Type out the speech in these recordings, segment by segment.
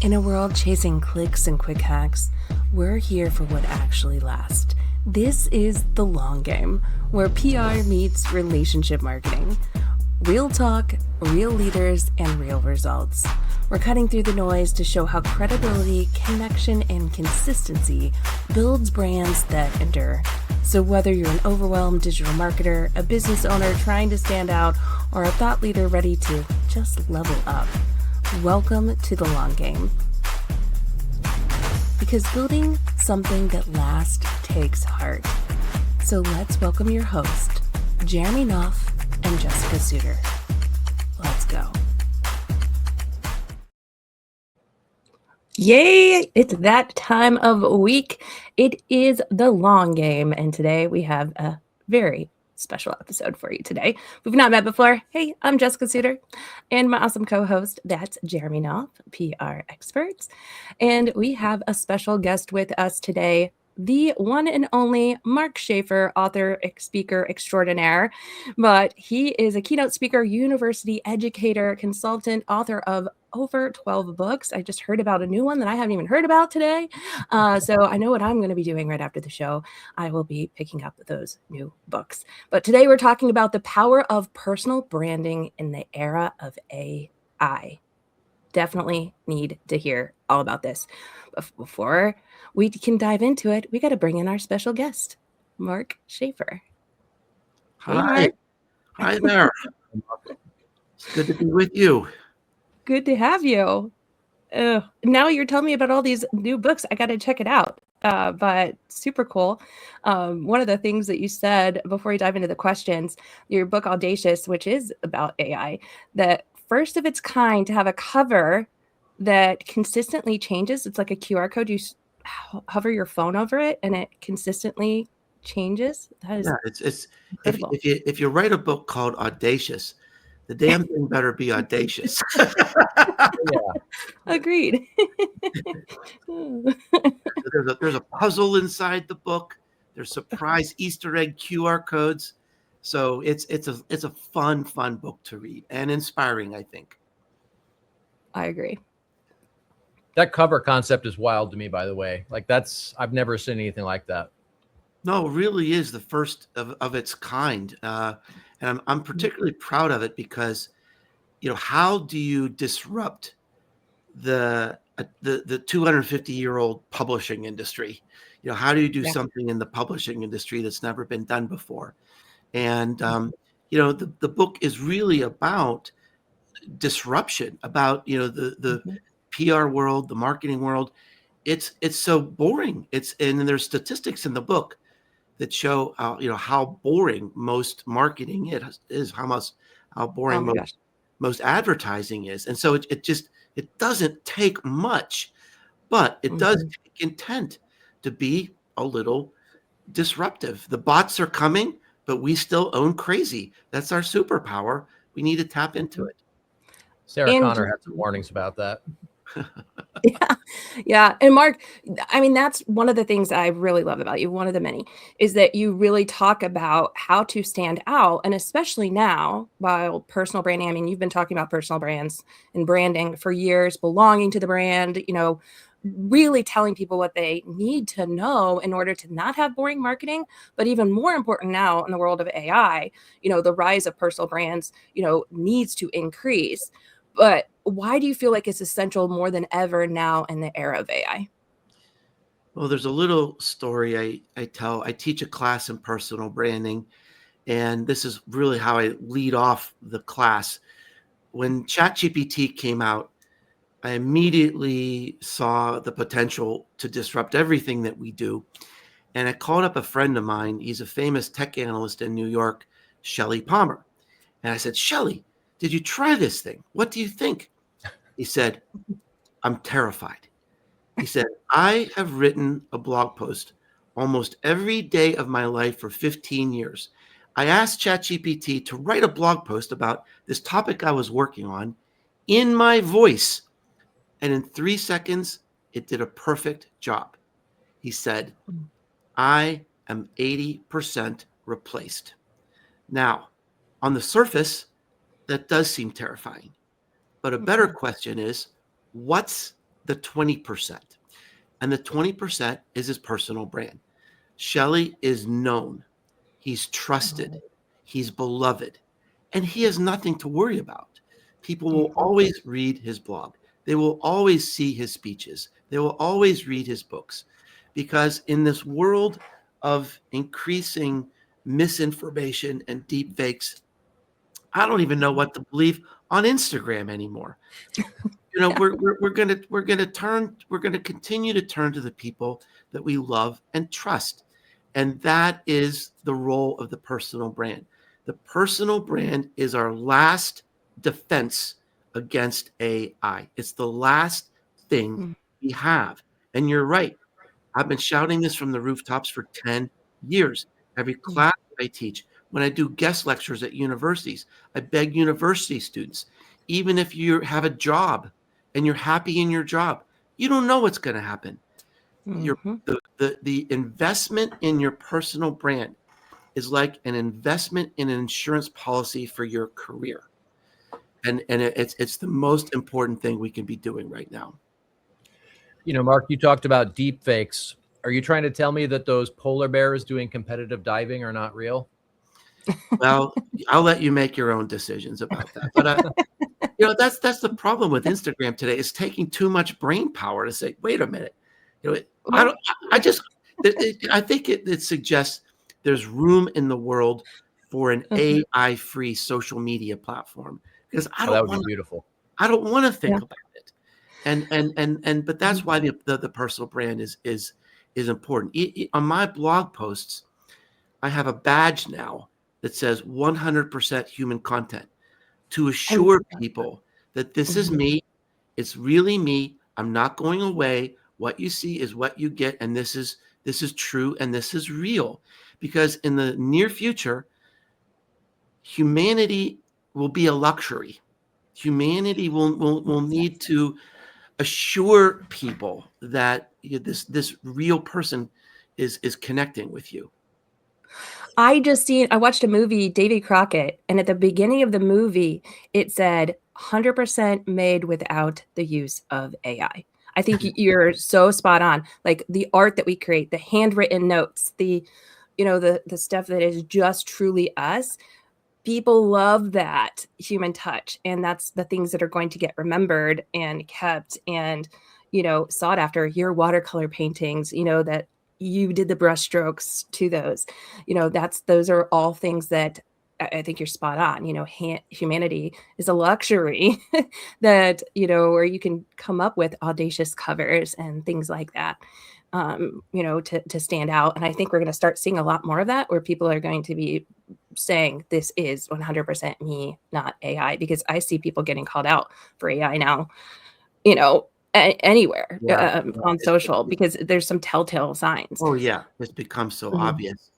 In a world chasing clicks and quick hacks, we're here for what actually lasts. This is the long game, where PR meets relationship marketing. Real talk, real leaders, and real results. We're cutting through the noise to show how credibility, connection, and consistency builds brands that endure. So whether you're an overwhelmed digital marketer, a business owner trying to stand out, or a thought leader ready to just level up, welcome to the long game. Because building something that lasts takes heart. So let's welcome your host, Jeremy Knauff and Jessica Suter. Let's go. Yay! It's that time of week. It is the long game, and today we have a very special episode for you today. We've not met before. Hey, I'm Jessica Suter, and my awesome co-host, that's Jeremy Knauff, PR experts. And we have a special guest with us today, the one and only Mark Schaefer, author, speaker extraordinaire. But he is a keynote speaker, university educator, consultant, author of over 12 books. I just heard about a new one that I haven't even heard about today. So I know what I'm going to be doing right after the show. I will be picking up those new books. But today we're talking about the power of personal branding in the era of AI. Definitely need to hear all about this. But before we can dive into it, we got to bring in our special guest, Mark Schaefer. Hey, Hi. Mark. Hi there. It's good to be with you. Good to have you. Now you're telling me about all these new books. I got to check it out. But super cool. One of the things that you said before we dive into the questions, your book Audacious, which is about AI, the first of its kind to have a cover that consistently changes. It's like a QR code. You hover your phone over it, and it consistently changes. That is Yeah, it's incredible. if you write a book called Audacious, the damn thing better be audacious. Agreed. There's a puzzle inside the book. There's surprise Easter egg QR codes. So it's a fun book to read and inspiring, I think. I agree. That cover concept is wild to me, by the way. Like I've never seen anything like that. No, it really is the first of its kind. And I'm particularly proud of it because, how do you disrupt the 250-year-old publishing industry? How do you do something in the publishing industry that's never been done before? And, the book is really about disruption, about, the PR world, the marketing world. It's so boring. And there's statistics in the book that show how boring most marketing is, how boring most advertising is. And so it doesn't take much, but it does take intent to be a little disruptive. The bots are coming, but we still own crazy. That's our superpower. We need to tap into it. Sarah Connor had some warnings about that. Yeah. And Mark, I mean, that's one of the things I really love about you. One of the many is that you really talk about how to stand out. And especially now, while personal branding, I mean, you've been talking about personal brands and branding for years, belonging to the brand, really telling people what they need to know in order to not have boring marketing. But even more important now in the world of AI, the rise of personal brands, needs to increase. But why do you feel like it's essential more than ever now in the era of AI? Well, there's a little story I tell. I teach a class in personal branding, and this is really how I lead off the class. When ChatGPT came out, I immediately saw the potential to disrupt everything that we do. And I called up a friend of mine. He's a famous tech analyst in New York, Shelley Palmer. And I said, Shelley, did you try this thing? What do you think? He said, I'm terrified. He said, I have written a blog post almost every day of my life for 15 years. I asked ChatGPT to write a blog post about this topic I was working on in my voice. And in 3 seconds, it did a perfect job. He said, I am 80% replaced. Now, on the surface, that does seem terrifying. But a better question is, what's the 20%. And the 20% is his personal brand. Shelley is known. He's trusted. He's beloved. And he has nothing to worry about. People will always read his blog. They will always see his speeches. They will always read his books. Because in this world of increasing misinformation and deep fakes, I don't even know what to believe on Instagram anymore. You know, we're gonna continue to turn to the people that we love and trust. And that is the role of the personal brand. The personal brand is our last defense against AI. It's the last thing we have. And you're right. I've been shouting this from the rooftops for 10 years. Every class I teach, when I do guest lectures at universities, I beg university students, even if you have a job and you're happy in your job, you don't know what's going to happen. The investment in your personal brand is like an investment in an insurance policy for your career. And it's the most important thing we can be doing right now. You know, Mark, you talked about deep fakes. Are you trying to tell me that those polar bears doing competitive diving are not real? Well, I'll let you make your own decisions about that. But you know, that's the problem with Instagram today. It's taking too much brain power to say, wait a minute. You know, I think it suggests there's room in the world for an AI-free social media platform, because that would be beautiful. I don't want to think about it. But that's why the personal brand is important. On my blog posts, I have a badge now that says 100% human content, to assure people that this is me. It's really me. I'm not going away. What you see is what you get. And this is true. And this is real, because in the near future, humanity will be a luxury. Humanity will need to assure people that this real person is connecting with you. I watched a movie, Davy Crockett, and at the beginning of the movie, it said 100% made without the use of AI. I think you're so spot on. Like the art that we create, the handwritten notes, the stuff that is just truly us. People love that human touch, and that's the things that are going to get remembered and kept and, sought after. Your watercolor paintings, that you did the brush strokes to those, those are all things that I think you're spot on. Humanity is a luxury that, where you can come up with audacious covers and things like that, to stand out. And I think we're going to start seeing a lot more of that, where people are going to be saying this is 100% me, not AI, because I see people getting called out for AI now, anywhere on social, because there's some telltale signs. Oh yeah, it's become so obvious.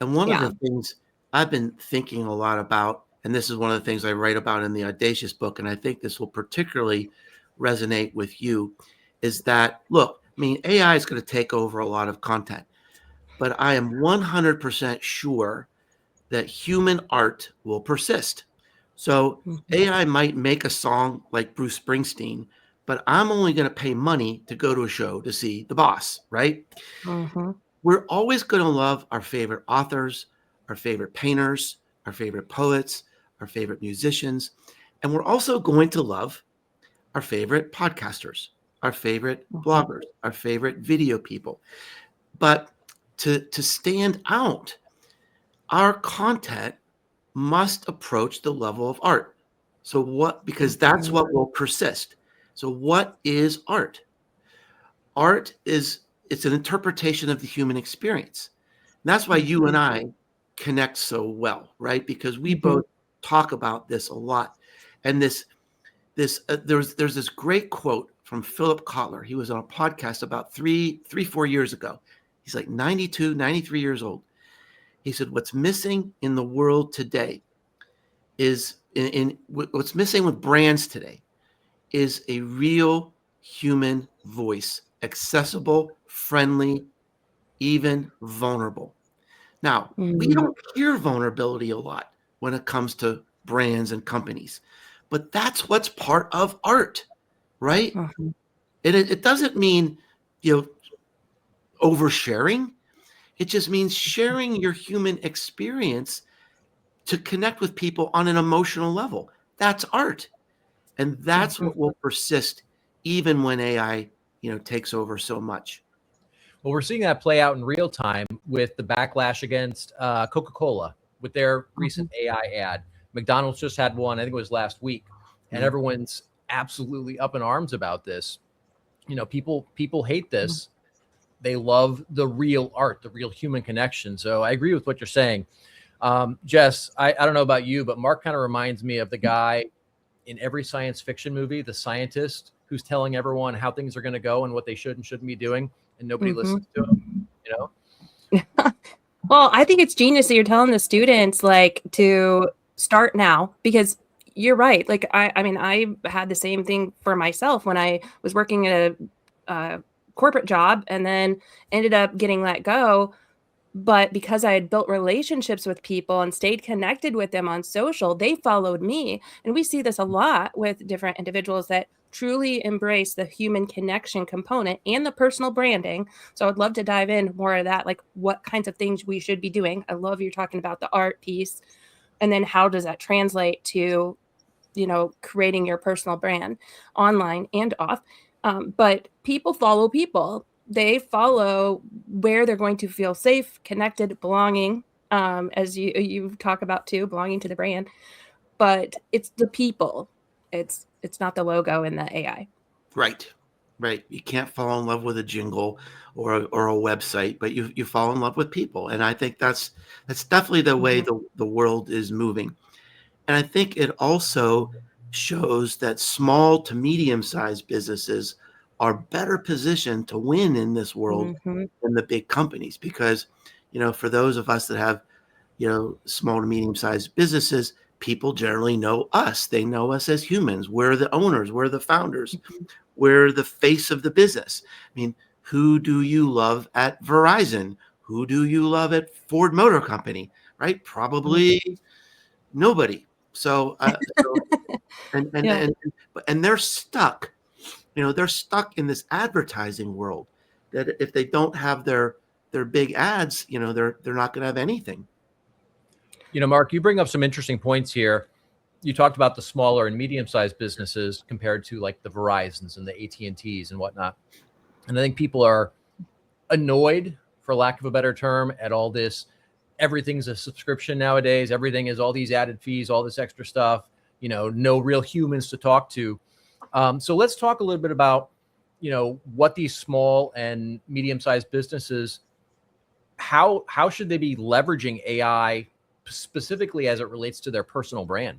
And one of the things I've been thinking a lot about, and this is one of the things I write about in the Audacious book, and I think this will particularly resonate with you, is that, look, I mean, AI is going to take over a lot of content, but I am 100% sure that human art will persist. So AI might make a song like Bruce Springsteen, but I'm only going to pay money to go to a show to see the boss, right? We're always going to love our favorite authors, our favorite painters, our favorite poets, our favorite musicians. And we're also going to love our favorite podcasters, our favorite bloggers, our favorite video people. But to stand out, our content must approach the level of art. So because that's what will persist. So what is art? Art it's an interpretation of the human experience. And that's why you and I connect so well, right? Because we both talk about this a lot. And there's this great quote from Philip Kotler. He was on a podcast about 4 years ago. He's like 92, 93 years old. He said, what's missing in the world today is what's missing with brands today is a real human voice, accessible, friendly, even vulnerable. Now, we don't hear vulnerability a lot when it comes to brands and companies, but that's what's part of art, right? And it doesn't mean, oversharing. It just means sharing your human experience to connect with people on an emotional level. That's art. And that's what will persist even when AI, takes over so much. Well, we're seeing that play out in real time with the backlash against Coca-Cola with their recent AI ad. McDonald's just had one, I think it was last week, and everyone's absolutely up in arms about this. People hate this. They love the real art, the real human connection. So I agree with what you're saying. Jess, I don't know about you, but Mark kind of reminds me of the guy in every science fiction movie, the scientist who's telling everyone how things are going to go and what they should and shouldn't be doing, and nobody listens to him, Well, I think it's genius that you're telling the students like to start now, because you're right. Like I mean, I had the same thing for myself when I was working at a corporate job and then ended up getting let go. But because I had built relationships with people and stayed connected with them on social, they followed me. And we see this a lot with different individuals that truly embrace the human connection component and the personal branding. So I'd love to dive in more of that, like what kinds of things we should be doing. I love you're talking about the art piece. And then how does that translate to, creating your personal brand online and off? But people follow people. They follow where they're going to feel safe, connected, belonging, as you talk about too, belonging to the brand. But it's the people. It's not the logo and the AI. Right. You can't fall in love with a jingle or a website, but you fall in love with people. And I think that's definitely the way the world is moving. And I think it also shows that small to medium-sized businesses are better positioned to win in this world than the big companies. Because, for those of us that have, small to medium-sized businesses, people generally know us. They know us as humans. We're the owners. We're the founders. We're the face of the business. I mean, who do you love at Verizon? Who do you love at Ford Motor Company? Right? Probably nobody. So, Yeah. and they're stuck. They're stuck in this advertising world that if they don't have their big ads, they're not going to have anything. Mark, you bring up some interesting points here. You talked about the smaller and medium-sized businesses compared to like the Verizons and the AT&Ts and whatnot. And I think people are annoyed, for lack of a better term, at all this. Everything's a subscription nowadays. Everything is all these added fees, all this extra stuff, no real humans to talk to. So let's talk a little bit about, what these small and medium-sized businesses, how should they be leveraging AI specifically as it relates to their personal brand?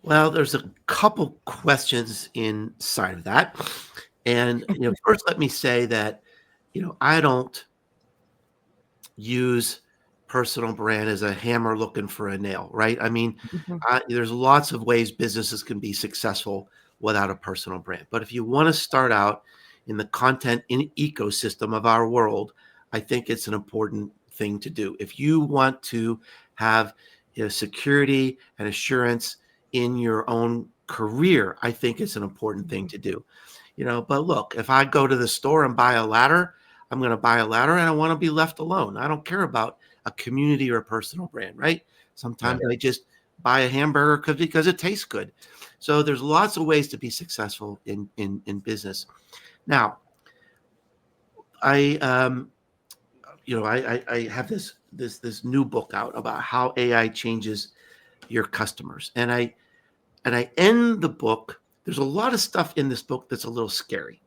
Well, there's a couple questions inside of that. And, first, let me say that, I don't use personal brand as a hammer looking for a nail, right? I mean, there's lots of ways businesses can be successful without a personal brand. But if you want to start out in the content ecosystem of our world, I think it's an important thing to do. If you want to have security and assurance in your own career, I think it's an important thing to do. But look, if I go to the store and buy a ladder, I'm going to buy a ladder and I want to be left alone. I don't care about a community or a personal brand, right? Sometimes I just buy a hamburger because it tastes good. So there's lots of ways to be successful in business. Now, I have this new book out about how AI changes your customers, and I end the book. There's a lot of stuff in this book that's a little scary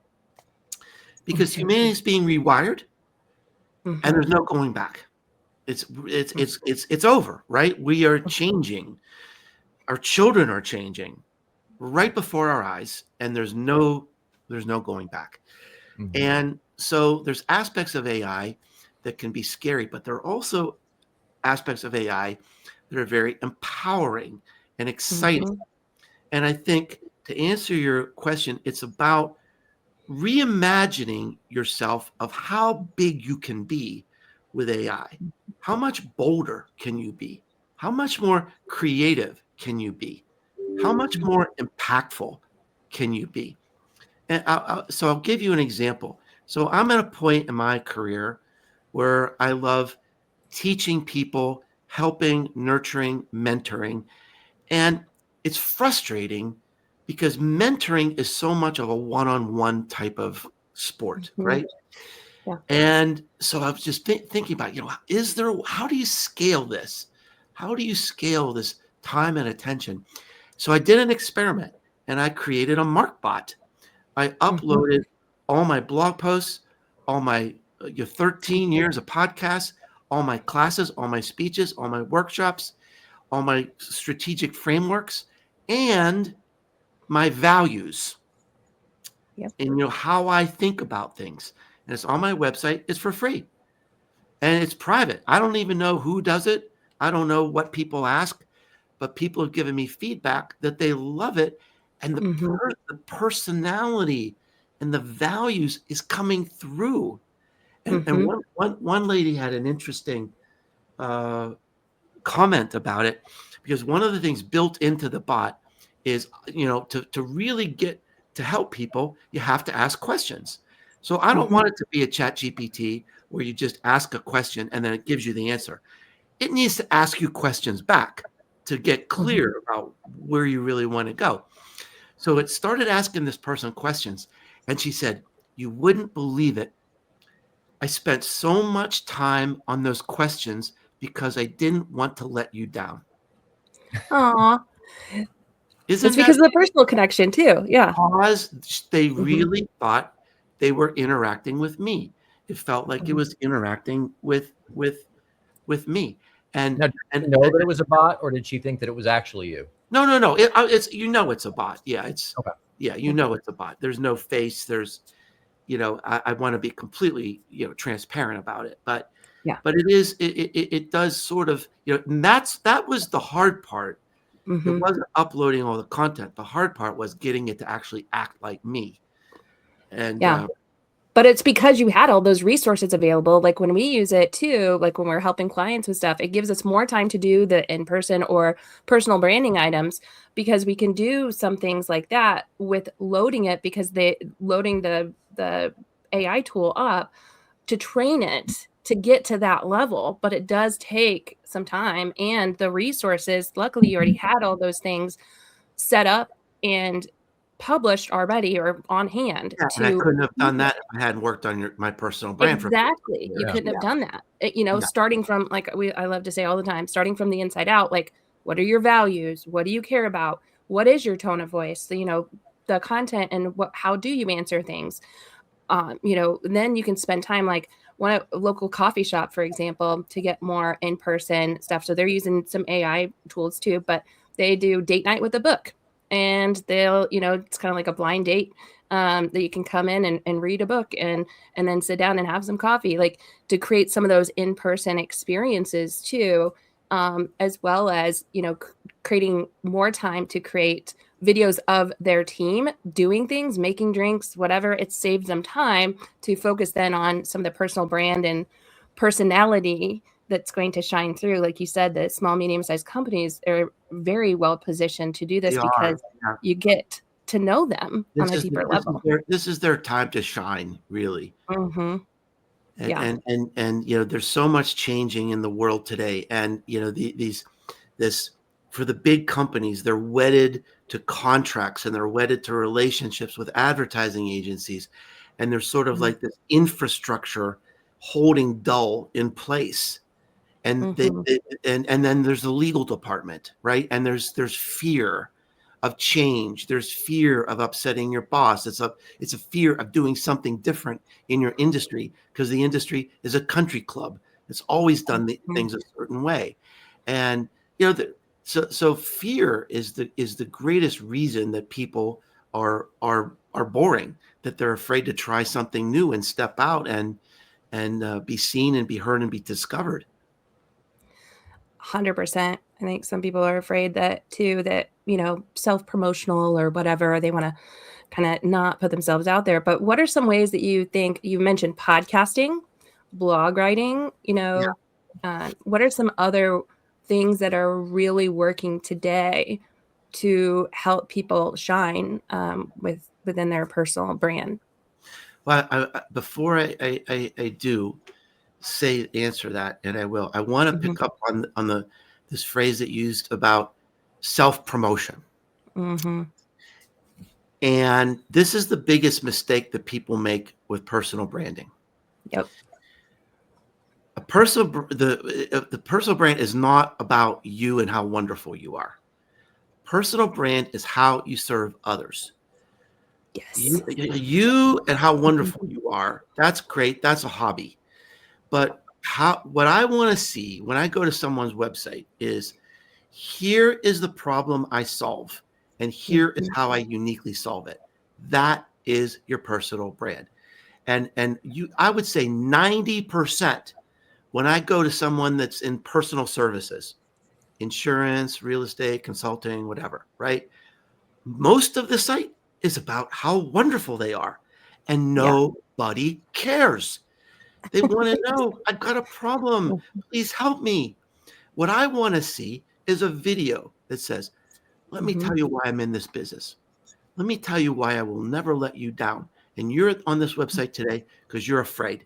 because humanity is being rewired, and there's no going back. It's over, right? We are changing. Our children are changing right before our eyes, and there's no going back. And so there's aspects of AI that can be scary, but there are also aspects of AI that are very empowering and exciting. And I think to answer your question, it's about reimagining yourself of how big you can be with AI. How much bolder can you be? How much more creative can you be? How much more impactful can you be? And so I'll give you an example. So I'm at a point in my career where I love teaching people, helping, nurturing, mentoring. And it's frustrating because mentoring is so much of a one-on-one type of sport, right? Yeah. And so I was just thinking about, how do you scale this? How do you scale this time and attention? So I did an experiment and I created a Mark bot. I uploaded all my blog posts, all my 13 years of podcasts, all my classes, all my speeches, all my workshops, all my strategic frameworks, and my values. Yep. And how I think about things. And it's on my website. It's for free. And it's private. I don't even know who does it. I don't know what people ask, but people have given me feedback that they love it. And the personality and the values is coming through. And one lady had an interesting comment about it, because one of the things built into the bot is, to really get to help people, you have to ask questions. So I don't want it to be a chat GPT where you just ask a question and then it gives you the answer. It needs to ask you questions back to get clear about where you really want to go. So it started asking this person questions, and she said, "You wouldn't believe it. I spent so much time on those questions because I didn't want to let you down." Aw. Isn't It's that because of the personal connection too. Yeah. because they really thought they were interacting with me? It felt like it was interacting with me. And Now, did and she know that it was a bot, or did she think that it was actually you? no, it's it's a bot. Yeah, it's Okay. it's a bot. There's no face. There's I want to be completely transparent about it, but Yeah. it does sort of and that was the hard part. It wasn't uploading all the content. The hard part was getting it to actually act like me. And Yeah. But it's because you had all those resources available. Like when we use it too, like when we're helping clients with stuff, it gives us more time to do the in-person or personal branding items, because we can do some things like that with loading it, because loading the AI tool up to train it to get to that level. But it does take some time and the resources. Luckily, you already had all those things set up and published already or on hand yeah, and I to couldn't have done that if I hadn't worked on my personal brand for 15 exactly. You years. couldn't have done that. Yeah. Starting from I love to say all the time, starting from the inside out, like, what are your values? What do you care about? What is your tone of voice? So, the content and how do you answer things? Then you can spend time, like a local coffee shop, for example, to get more in-person stuff. So they're using some AI tools too, but they do date night with a book, and they'll, it's kind of like a blind date, that you can come in and read a book and then sit down and have some coffee, like to create some of those in-person experiences too, as well as, creating more time to create videos of their team doing things, making drinks, whatever. It saves them time to focus then on some of the personal brand and personality that's going to shine through. Like you said, the small, medium-sized companies are very well positioned to do this They are. because Yeah. you get to know them on a deeper level. This is their time to shine, really. Yeah. And there's so much changing in the world today, and this for the big companies, they're wedded to contracts and they're wedded to relationships with advertising agencies, and there's sort of like this infrastructure holding dull in place. And and then there's the legal department, right? And there's fear of change. There's fear of upsetting your boss. It's a fear of doing something different in your industry, because the industry is a country club. It's always done things a certain way. And so fear is the greatest reason that people are boring, that they're afraid to try something new and step out and be seen and be heard and be discovered. 100%. I think some people are afraid that too, that, self-promotional or whatever, they want to kind of not put themselves out there. But what are some ways that you think, you mentioned podcasting, blog writing, what are some other things that are really working today to help people shine, with within their personal brand? Well, before I do answer that, and I will, I want to pick up on this phrase that you used about self-promotion. And this is the biggest mistake that people make with personal branding. Yep. The personal brand is not about you and how wonderful you are. Personal brand is how you serve others. Yes. You and how wonderful you are. That's great. That's a hobby. But what I want to see when I go to someone's website is, here is the problem I solve, and here is how I uniquely solve it. That is your personal brand. And I would say 90% when I go to someone that's in personal services, insurance, real estate, consulting, whatever, right? Most of the site is about how wonderful they are, and nobody cares. They want to know, I've got a problem. Please help me. What I want to see is a video that says, let me tell you why I'm in this business. Let me tell you why I will never let you down. And you're on this website today because you're afraid.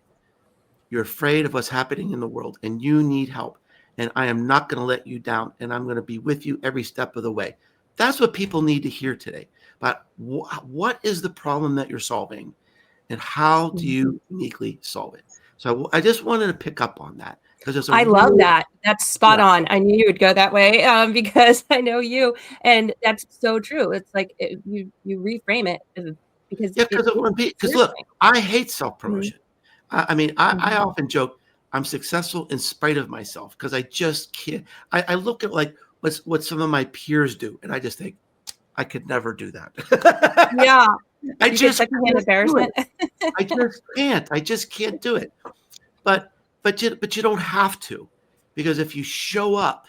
You're afraid of what's happening in the world, and you need help. And I am not going to let you down, and I'm going to be with you every step of the way. That's what people need to hear today. But what is the problem that you're solving, and how do you uniquely solve it? So I just wanted to pick up on that, because I love that. That's spot on. I knew you would go that way because I know you, and that's so true. It's like you reframe it because look, I hate self-promotion. I mean, I often joke I'm successful in spite of myself, because I just can't. I look at like what some of my peers do, and I just think I could never do that. Yeah, I just can't embarrassment. I just can't do it. But you don't have to, because if you show up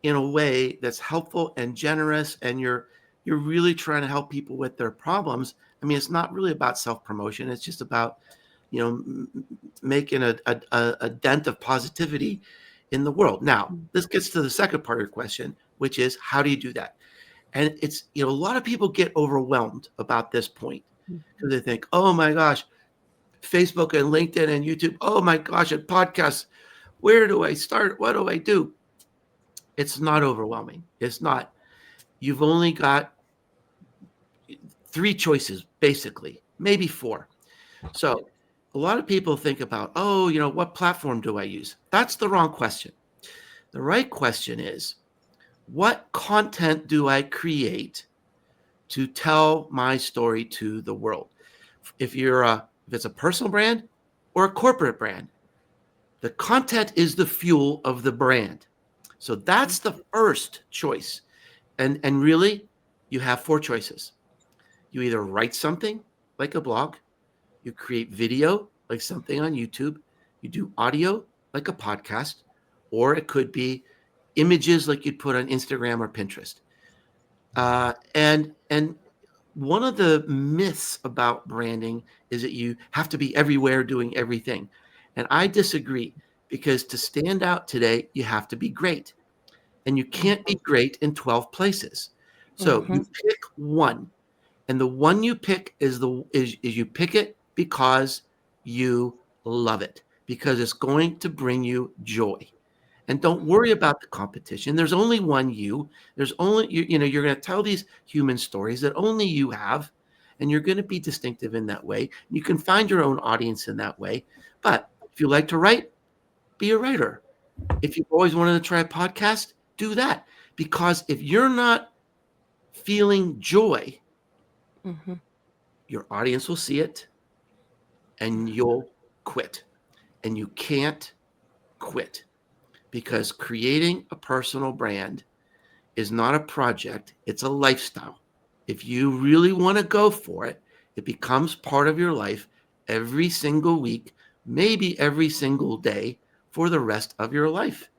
in a way that's helpful and generous, and you're really trying to help people with their problems. I mean, it's not really about self-promotion. It's just about, making a dent of positivity in the world. Now, this gets to the second part of your question, which is, how do you do that? And it's, a lot of people get overwhelmed about this point, because they think, oh my gosh, Facebook and LinkedIn and YouTube, oh my gosh, and podcasts, where do I start? What do I do? It's not overwhelming. It's not. You've only got 3 choices, basically, maybe 4. So a lot of people think about, what platform do I use? That's the wrong question. The right question is, what content do I create to tell my story to the world? If it's a personal brand or a corporate brand, the content is the fuel of the brand. So that's the first choice. And really, you have 4 choices. You either write something like a blog, you create video like something on YouTube, you do audio like a podcast, or it could be images like you'd put on Instagram or Pinterest. And one of the myths about branding is that you have to be everywhere doing everything. And I disagree, because to stand out today, you have to be great. And you can't be great in 12 places. So you pick one. And the one you pick is you pick it because you love it, because it's going to bring you joy. And don't worry about the competition. There's only one you. There's only you're going to tell these human stories that only you have, and you're going to be distinctive in that way. You can find your own audience in that way. But if you like to write, be a writer. If you've always wanted to try a podcast, do that. Because if you're not feeling joy, your audience will see it, and you'll quit. And you can't quit, because creating a personal brand is not a project, it's a lifestyle. If you really want to go for it, it becomes part of your life every single week, maybe every single day for the rest of your life.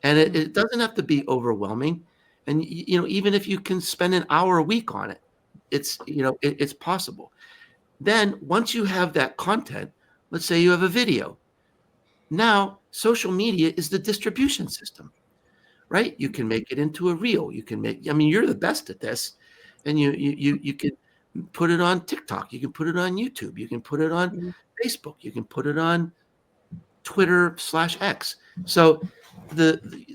And it doesn't have to be overwhelming. And, even if you can spend an hour a week on it, it's possible. Then once you have that content, let's say you have a video. Now, social media is the distribution system, right? You can make it into a reel. You're the best at this. And you can put it on TikTok. You can put it on YouTube. You can put it on Mm-hmm. Facebook. You can put it on Twitter/X. So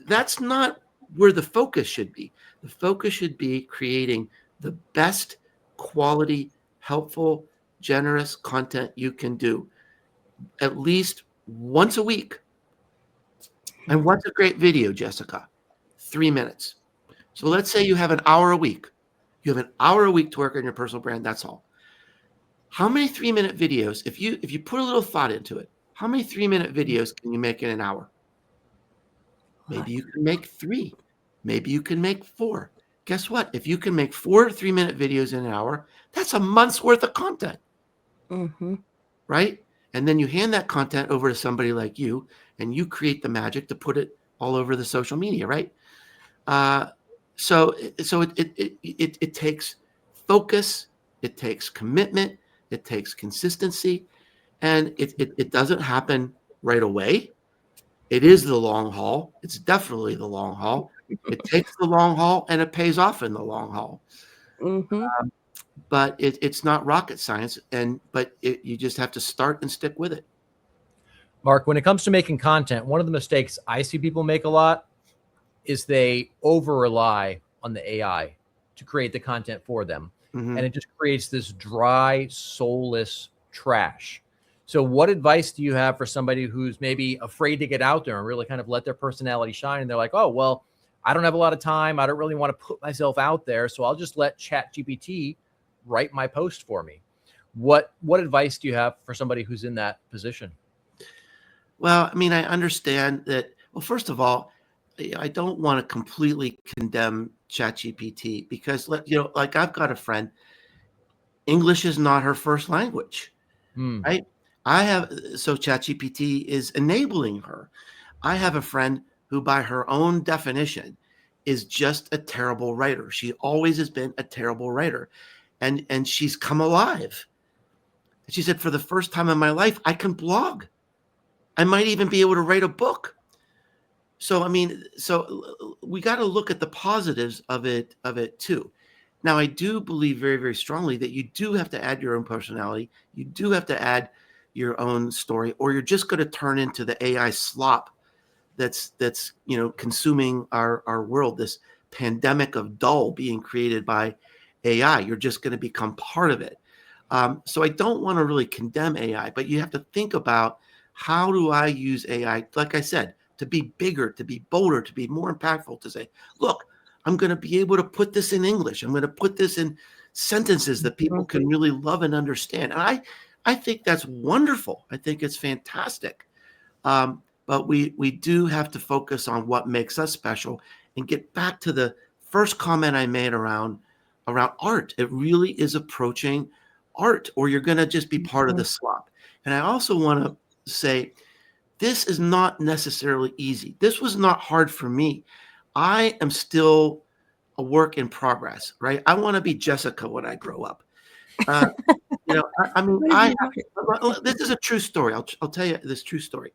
that's not where the focus should be. The focus should be creating the best quality, helpful, generous content you can do at least once a week. And what's a great video, Jessica? 3 minutes. So let's say you have an hour a week. You have an hour a week to work on your personal brand. That's all. How many 3-minute videos, if you put a little thought into it, how many 3-minute videos can you make in an hour? Maybe you can make 3. Maybe you can make 4. Guess what? If you can make 4 3-minute videos in an hour, that's a month's worth of content, Mm-hmm. right? And then you hand that content over to somebody like you, and you create the magic to put it all over the social media, right? So it takes focus, it takes commitment, it takes consistency, and it doesn't happen right away. It is the long haul. It's definitely the long haul. It takes the long haul, and it pays off in the long haul. Mm-hmm. But it's not rocket science, but you just have to start and stick with it. Mark, when it comes to making content, one of the mistakes I see people make a lot is they over rely on the AI to create the content for them. Mhm. And it just creates this dry, soulless trash. So what advice do you have for somebody who's maybe afraid to get out there and really kind of let their personality shine? And they're like, oh, well, I don't have a lot of time. I don't really want to put myself out there. So I'll just let ChatGPT write my post for me. What advice do you have for somebody who's in that position? Well, I mean, I understand that. Well, first of all, I don't want to completely condemn ChatGPT because, like I've got a friend, English is not her first language, right? So ChatGPT is enabling her. I have a friend who, by her own definition, is just a terrible writer. She always has been a terrible writer, and she's come alive. She said, for the first time in my life, I can blog. I might even be able to write a book. So, I mean, we got to look at the positives of it too. Now, I do believe very, very strongly that you do have to add your own personality. You do have to add your own story, or you're just going to turn into the AI slop that's consuming our world. This pandemic of dull being created by AI. You're just going to become part of it. So I don't want to really condemn AI, but you have to think about, how do I use AI, like I said, to be bigger, to be bolder, to be more impactful, to say, look, I'm going to be able to put this in English. I'm going to put this in sentences that people can really love and understand. And I think that's wonderful. I think it's fantastic. But we do have to focus on what makes us special and get back to the first comment I made around art. It really is approaching art, or you're going to just be part of the slop. And I also want to say, this is not necessarily easy. This was not hard for me. I am still a work in progress, right? I want to be Jessica when I grow up. I mean, this is a true story. I'll tell you this true story.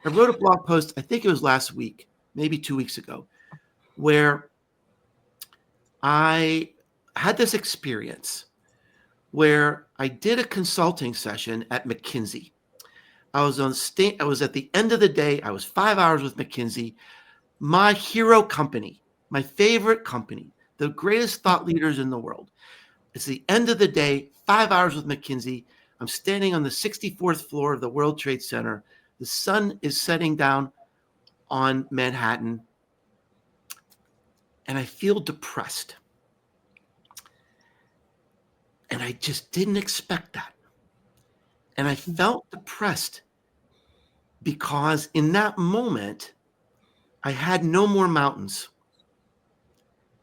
I wrote a blog post, I think it was last week, maybe 2 weeks ago, where I had this experience where I did a consulting session at McKinsey. I was at the end of the day. I was 5 hours with McKinsey, my hero company, my favorite company, the greatest thought leaders in the world. It's the end of the day, 5 hours with McKinsey. I'm standing on the 64th floor of the World Trade Center. The sun is setting down on Manhattan, and I feel depressed. And I just didn't expect that. And I felt depressed because in that moment, I had no more mountains.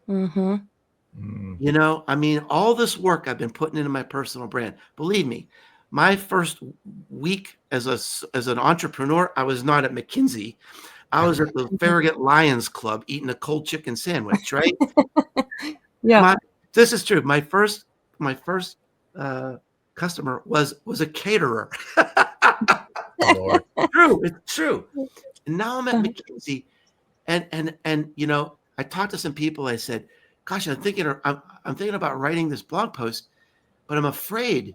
Mm-hmm. I mean, all this work I've been putting into my personal brand, believe me, my first week as an entrepreneur, I was not at McKinsey. I was at the Farragut Lions Club eating a cold chicken sandwich, right? Yeah. This is true. My first customer was a caterer. Lord. It's true. And now I'm at McKinsey, and I talked to some people. I said, "Gosh, I'm thinking about writing this blog post." but I'm afraid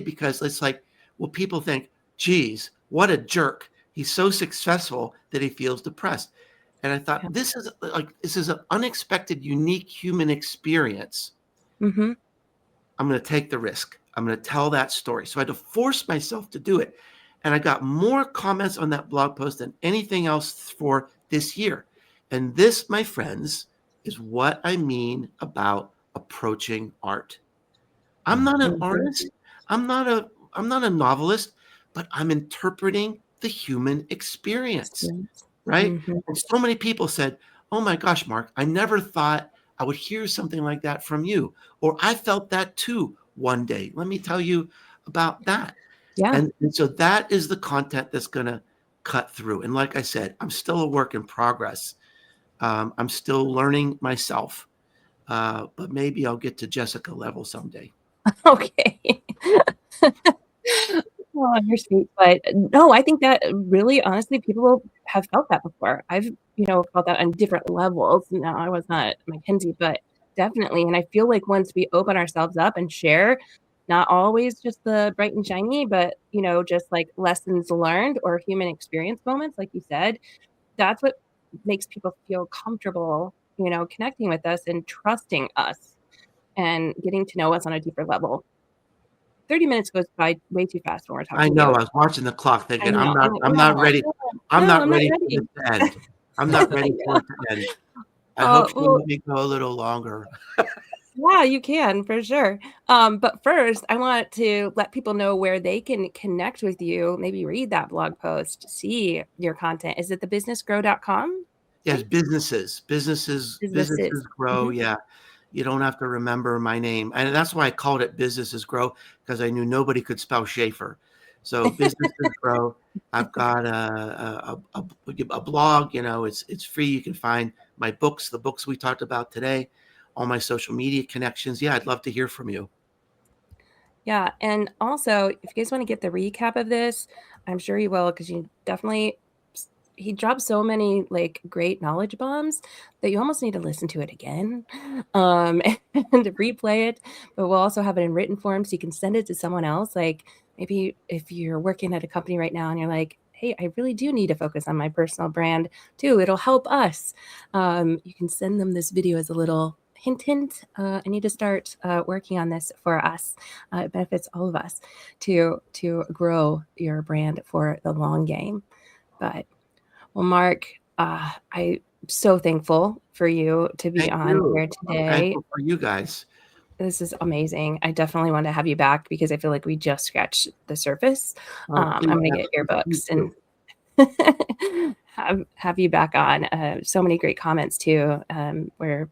because it's like, well, people think, geez, what a jerk. He's so successful that he feels depressed. And I thought, Yeah. this is an unexpected, unique human experience. Mm-hmm. I'm going to take the risk. I'm going to tell that story. So I had to force myself to do it. And I got more comments on that blog post than anything else for this year. And this, my friends, is what I mean about approaching art. I'm not an artist. I'm not a novelist, but I'm interpreting the human experience, right? Mm-hmm. And so many people said, "Oh my gosh, Mark, I never thought I would hear something like that from you." Or I felt that too one day. Let me tell you about that. Yeah. And so that is the content that's going to cut through. And like I said, I'm still a work in progress. I'm still learning myself, but maybe I'll get to Jessica level someday. Okay. Oh, you're sweet. But no, I think that really, honestly, people have felt that before. I've, felt that on different levels. No, I was not Mackenzie, but definitely. And I feel like once we open ourselves up and share, not always just the bright and shiny, but, just like lessons learned or human experience moments, like you said, that's what makes people feel comfortable, connecting with us and trusting us and getting to know us on a deeper level. 30 minutes goes by way too fast when we're I talking to know. you. I was watching the clock I thinking, know. I'm like, I'm "No, not ready. I'm no, not I'm not ready for ready." this to end. I'm not ready for Yeah. it to end. I hope you Well, let me go a little longer. yeah, you can for sure. But first, I want to let people know where they can connect with you, maybe read that blog post, see your content. Is it thebusinessgrow.com? Yes, Right? businesses grow. Mhm. Yeah. You don't have to remember my name. And that's why I called it Businesses Grow, because I knew nobody could spell Schaefer. So Businesses Grow. I've got a blog, it's free. You can find my books, the books we talked about today, all my social media connections. Yeah, I'd love to hear from you. Yeah, and also, if you guys wanna get the recap of this, I'm sure you will, because you definitely he dropped so many, like, great knowledge bombs that you almost need to listen to it again, and replay it, but we'll also have it in written form so you can send it to someone else, like, maybe if you're working at a company right now and you're like, "Hey, I really do need to focus on my personal brand too, it'll help us." You can send them this video as a little hint, hint, "I need to start, working on this for us." It benefits all of us to grow your brand for the long game. But well, Mark, I'm so thankful for you to be Thank on you. here I'm today. thankful for you guys. This is amazing. I definitely want to have you back because I feel like we just scratched the surface. Oh, I'm please, gonna get your please books and do. have you back on. So many great comments too, where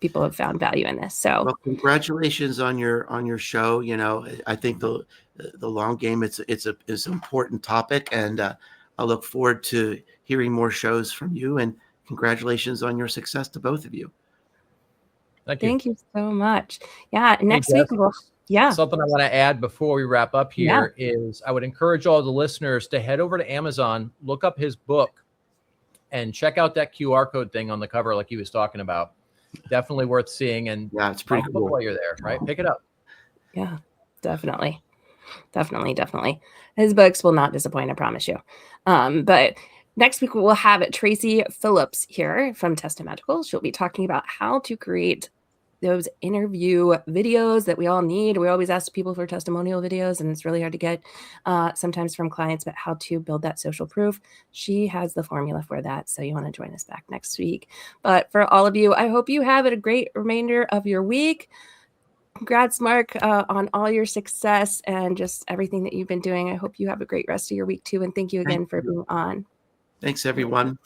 people have found value in this. So Well, congratulations on your show. I think the long game, it's an important topic, and I look forward to hearing more shows from you. And congratulations on your success to both of you. Thank you. thank you so much. Yeah, Hey, next week Jess, yeah, something I want to add before we wrap up yeah. here is I would encourage all the listeners to head over to Amazon, look up his book, and check out that QR code thing on the cover like he was talking about. Definitely worth seeing, and Yeah, it's buy pretty the book cool. while you're there, right? Pick it up. Yeah, definitely. Definitely. His books will not disappoint, I promise you. But next week we'll have Tracy Phillips here from Testamatical. She'll be talking about how to create those interview videos that we all need. We always ask people for testimonial videos, and it's really hard to get sometimes from clients, but how to build that social proof. She has the formula for that. So you want to join us back next week. But for all of you, I hope you have a great remainder of your week. Congrats, Mark, on all your success and just everything that you've been doing. I hope you have a great rest of your week too. And thank you again for being on. Thanks, everyone.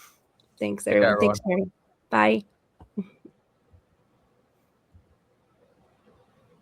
Thanks, Take care, everyone. everyone. Thanks, Mary. Bye.